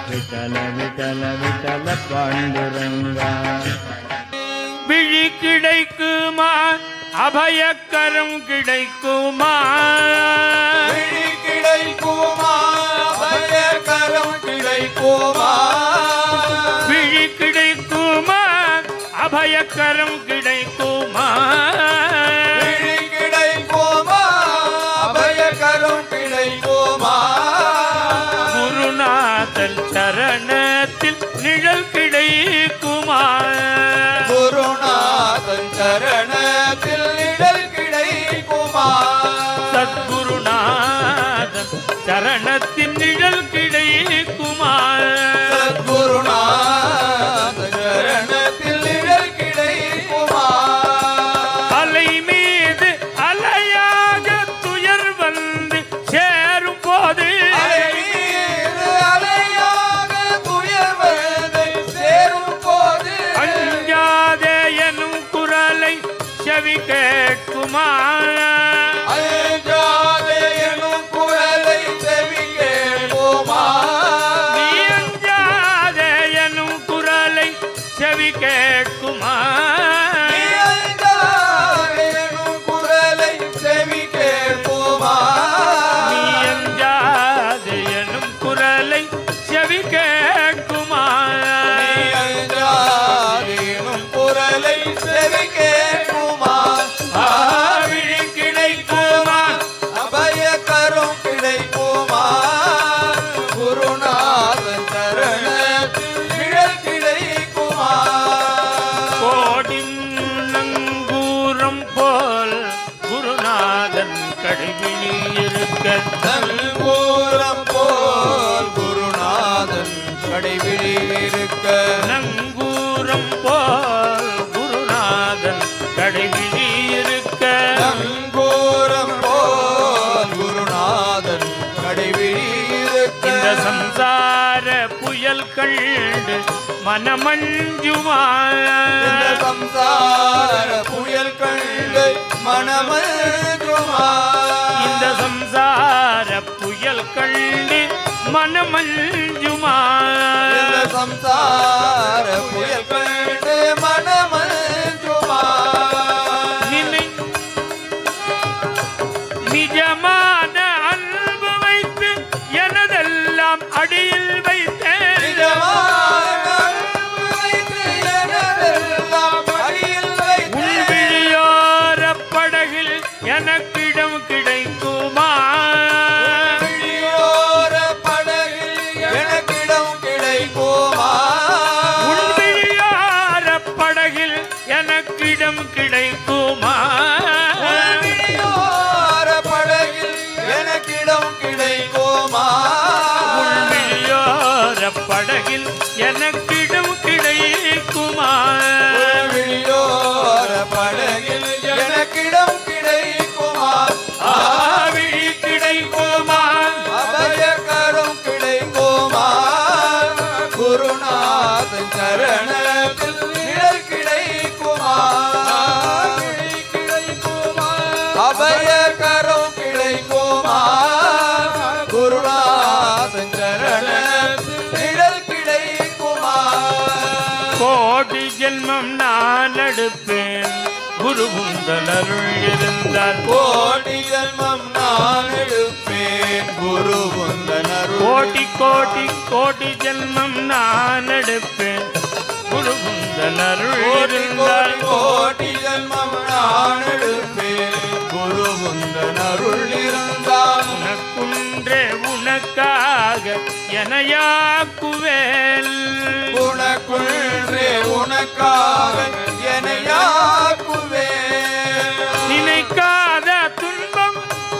விட்டல விட்டல விட்டல பாண்டுரங்கா. விழி கிடைக்குமா அபயக்கரம் கிடைக்குமா, விழி கிடைக்குமா அபயக்கரம் கிடைக்குமா, விழி கிடைக்குமா அபயக்கரம் கிடைக்குமா, விழி கிடைக்குமா அபயக்கரம் கிடைக்குமா, குருநாதன் சரணத்தில் நிழல் கிடைக்குமா, குருநாதன் சரணத்தில் நிழல் கிடைக்குமா, சத்குருநாதன் சரணத்தின் நிழல் கிடைக்குமா, சத்குருநாதன் சரணத்தில் நிழல் கிடைக்குமா, அலை மீது அலையாக துயர் வந்து சேரும் போது, அலை மீது அலையாக துயர் வந்து சேரும் போது, அஞ்சாதே எனும் குரலை செவி கேட்குமா, அஞ்சாதே எனும் குரலை செவி கேட்குமா, நீ அஞ்சாதே எனும் குரலை செவி கேட்குமா, நீ அஞ்சாதே எனும் குரலை செவி கேட்குமா, நீ அஞ்சாதே எனும் குரலை செவி கேட்குமா, நீ அஞ்சாதே எனும் குரலை செவி கேட்குமா, விழி கிடைக்குமா அபயக்கரம் கிடைக்குமா, குருநாதன் சரணத்தில் நிழல் கிடைக்குமா, கோடி நங்கூரம் போல் குருநாதன் கடைவிழி இருக்க, நங்கூரம் போல் குருநாதன் கடைவிழி இருக்க, நங்கூரம் போல் குருநாதன் கடைவிழி இருக்க, நங்கூரம் போல் குருநாதன் கடைவிழி இருக்க, இந்த சம்சார புயல் கண்டு மனமஞ்சுமா, இந்த சம்சார புயல் கண்டு மனமஞ்சுமா, இந்த சம்சார புயல் கண்டு மனமஞ்சுமா, இந்த சம்சார புயல் கண்டு மனமஞ்சுமா, நிஜமான அன்பு வைத்து எனதெல்லாம் அடியில் வைத்தேன், நிஜமான அன்பு வைத்து எனதெல்லாம் அடியில் வைத்தேன், உள்விழியோர படகில் எனக்கிடம் கிடைக்குமா, விழியோர படகில் எனக்கிடம் கிடைக்குமா, உள்விழியோர படகில் எனக்கிடம் கிடைக்குமா, விழியோர படகில் எனக்கிடம் கிடைக்குமா, உள்விழியோர படகில் எனக்கிடம் கிடைக்குமா, விழியோர படகில் எனக்கிடம் கிடைக்குமா, விழி கிடைக்குமா அபயக்கரம் கிடைக்குமா, குருநாதன் சரணத்தில் நிழல் கிடைக்குமா, அபயக்கரம் கிடைக்குமா, குருநாதன் சரணத்தில் நிழல் கிடைக்குமா, கோடி ஜென்மம் நான் எடுப்பேன் குருகுந்தன் அருள் இருந்தால், கோடி ஜன்மம் நான் எடுப்பேன் குருகுந்தன் அருள், கோடி கோடி கோடி ஜென்மம் நான் எடுப்பேன் குருகுந்தன் அருள் கோடி இருந்தால், கோடி ஜன்மம் நான் எடுப்பேன் குருகுந்தன் அருள் இருந்தால், உனக்குன்றே உனக்காக எனையாக்குவேன், உனக்குள்ளே உனக்காக என்னையாக்குவேன், நினைக்காத துன்பம்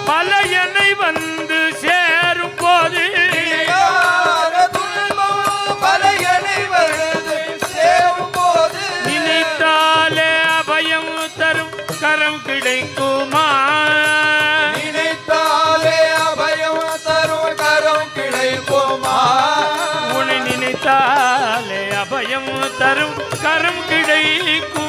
பல என்னை வந்து சேரும் போது, நினையாத துன்பம் பல என்னை வருது சேரும் போது, நினைத்தாலே அபயம் தரும் கரம் கிடைக்குமா, நினைத்தாலே அபயம் தரும் கரம் கிடைக்குமா, உன்னை நினைத்தாலே அபயம் தரும் கரம் கிடைக்குமா,